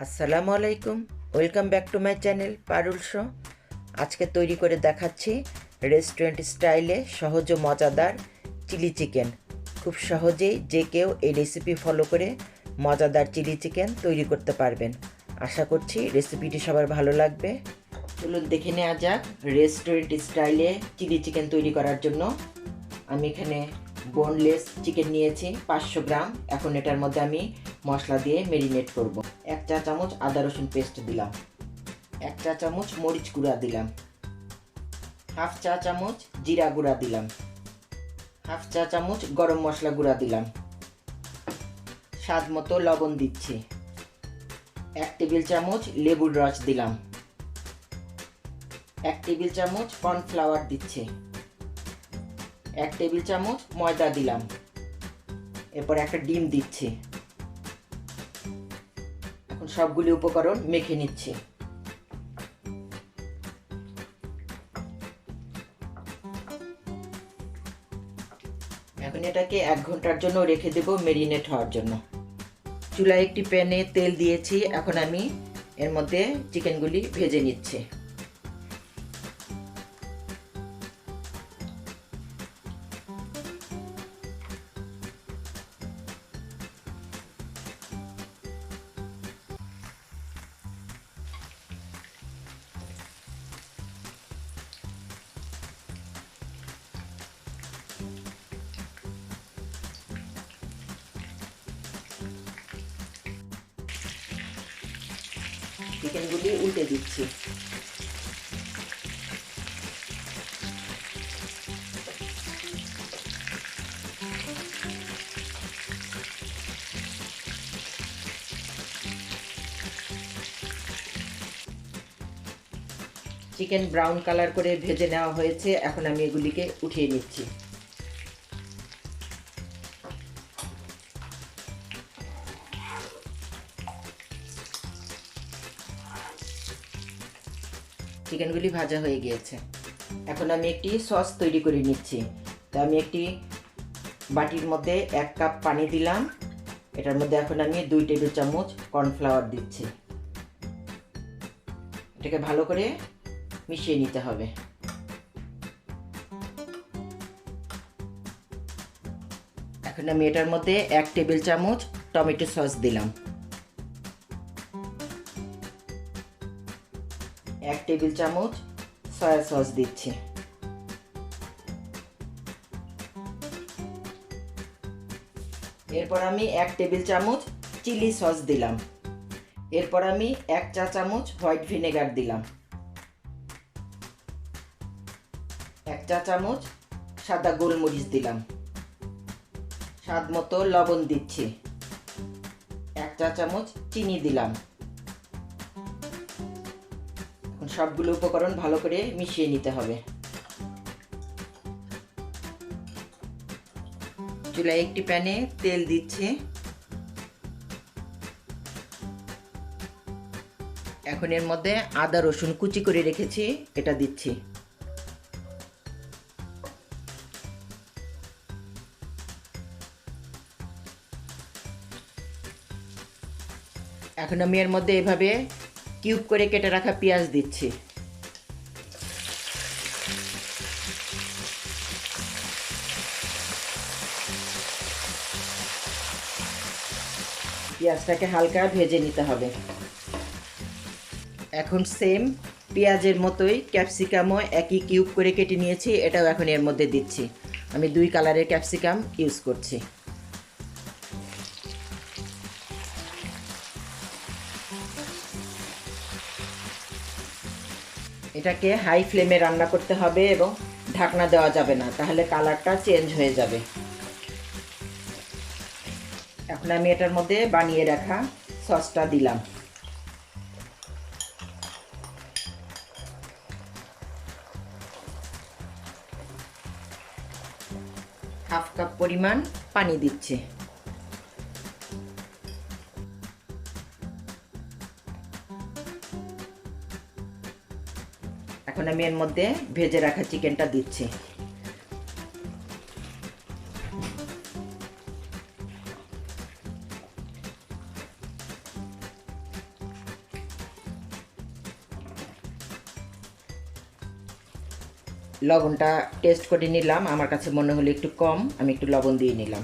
আসসালামু আলাইকুম, welcome back to my channel Parul show. আজকে তৈরি করে দেখাচ্ছি রেস্টুরেন্ট স্টাইলে সহজ ও মজাদার চিলি চিকেন। খুব সহজেই যে কেউ এই রেসিপি ফলো করে মজাদার চিলি চিকেন তৈরি করতে পারবেন। আশা করছি রেসিপিটি সবার ভালো লাগবে। চলুন দেখে নেওয়া যাক রেস্টুরেন্ট স্টাইলে চিলি চিকেন তৈরি করার জন্য আমি এখানে বোনলেস চিকেন নিয়েছি 500 গ্রাম। এখন এটার মধ্যে আমি মশলা দিয়ে মেরিনেট করব। 1 চা চামচ আদা রসুন পেস্ট দিলাম, 1 চা চামচ মরিচ গুঁড়া দিলাম, হাফ চা চামচ জিরা গুঁড়া দিলাম, হাফ চা চামচ গরম মশলা গুঁড়া দিলাম, স্বাদ মতো লবণ দিচ্ছি, 1 টেবিল চামচ লেবুর রস দিলাম, 1 টেবিল চামচ কর্নফ্লাওয়ার দিচ্ছি, 1 টেবিল চামচ ময়দা দিলাম, এরপর একটা ডিম দিচ্ছি। এখন সবগুলি উপকরণ মেখে নিচ্ছি। এখন এটাকে 1 ঘন্টার জন্য রেখে দেব মেরিনেট হওয়ার জন্য। চুলায় একটি প্যানে তেল দিয়েছি, এখন আমি এর মধ্যে চিকেনগুলি ভেজে নিচ্ছি। চিকেনগুলি উল্টে দিচ্ছি। চিকেন ব্রাউন কালার করে ভেজে নেওয়া হয়েছে, এখন আমি এগুলিকে উঠিয়ে নিচ্ছি। চিকেনগুলি ভাজা হয়ে গিয়েছে। এখন আমি একটি সস তৈরি করে নিচ্ছি। তো আমি একটি বাটির মধ্যে 1 কাপ পানি দিলাম। এটার মধ্যে এখন আমি 2 টেবিল চামচ কর্নফ্লাওয়ার দিচ্ছি। এটাকে ভালো করে মিশিয়ে নিতে হবে। এখন আমি এটার মধ্যে 1 টেবিল চামচ টমেটো সস দিলাম, 1 টেবিল চামচ সয়া সস দিচ্ছি, এরপর আমি 1 টেবিল চামচ চিলি সস দিলাম, এরপর আমি 1 চা চামচ হোয়াইট ভিনেগার দিলাম, 1 চা চামচ সাদা গোলমরিচ দিলাম, স্বাদ মতো লবণ দিচ্ছি, 1 চা চামচ চিনি দিলাম। এখন সবগুলো উপকরণ ভালো করে মিশিয়ে নিতে হবে। চুলায় একটি প্যানে তেল দিচ্ছি। এখন এর মধ্যে আদা রসুন কুচি করে রেখেছি, এটা দিচ্ছি। এখন আমি এর মধ্যে এভাবে কিউব করে কেটে রাখা পেঁয়াজ দিচ্ছি। পেঁয়াজটাকে হালকা ভেজে নিতে হবে। এখন সেম পেঁয়াজের মতোই ক্যাপসিকামও একই কিউব করে কেটে নিয়েছি, এটাও এখন এর মধ্যে দিচ্ছি। আমি 2 কালারের ক্যাপসিকাম ইউজ করছি। এটাকে হাই ফ্লেমে রান্না করতে হবে এবং ঢাকনা দেওয়া যাবে না, তাহলে কালারটা চেঞ্জ হয়ে যাবে। এখন আমি এটার মধ্যে বানিয়ে রাখা সসটা দিলাম। হাফ কাপ পরিমাণ পানি দিচ্ছি। এখন আমি এর মধ্যে ভেজে রাখা চিকেনটা দিচ্ছি। লবণটা টেস্ট করে নিলাম, আমার কাছে মনে হলো একটু কম, আমি একটু লবণ দিয়ে নিলাম।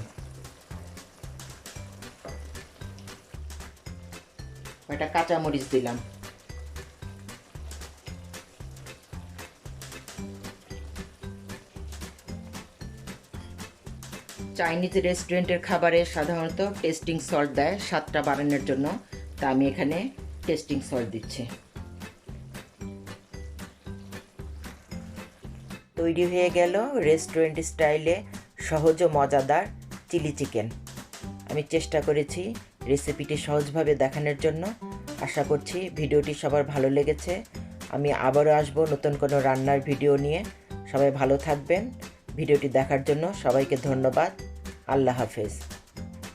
কয়টা কাঁচামরিচ দিলাম। চাইনিজ রেস্টুরেন্টের খাবারে সাধারণত টেস্টিং সল্ট দেয় স্বাদটা বাড়ানোর জন্য, তা আমি এখানে টেস্টিং সল্ট দিচ্ছি। তৈরি হয়ে গেল রেস্টুরেন্ট স্টাইলে সহজ ও মজাদার চিলি চিকেন। আমি চেষ্টা করেছি রেসিপিটি সহজভাবে দেখানোর জন্য। আশা করছি ভিডিওটি সবার ভালো লেগেছে। আমি আবারও আসবো নতুন কোনো রান্নার ভিডিও নিয়ে। সবাই ভালো থাকবেন। ভিডিওটি দেখার জন্য সবাইকে ধন্যবাদ। আল্লাহ হাফেজ।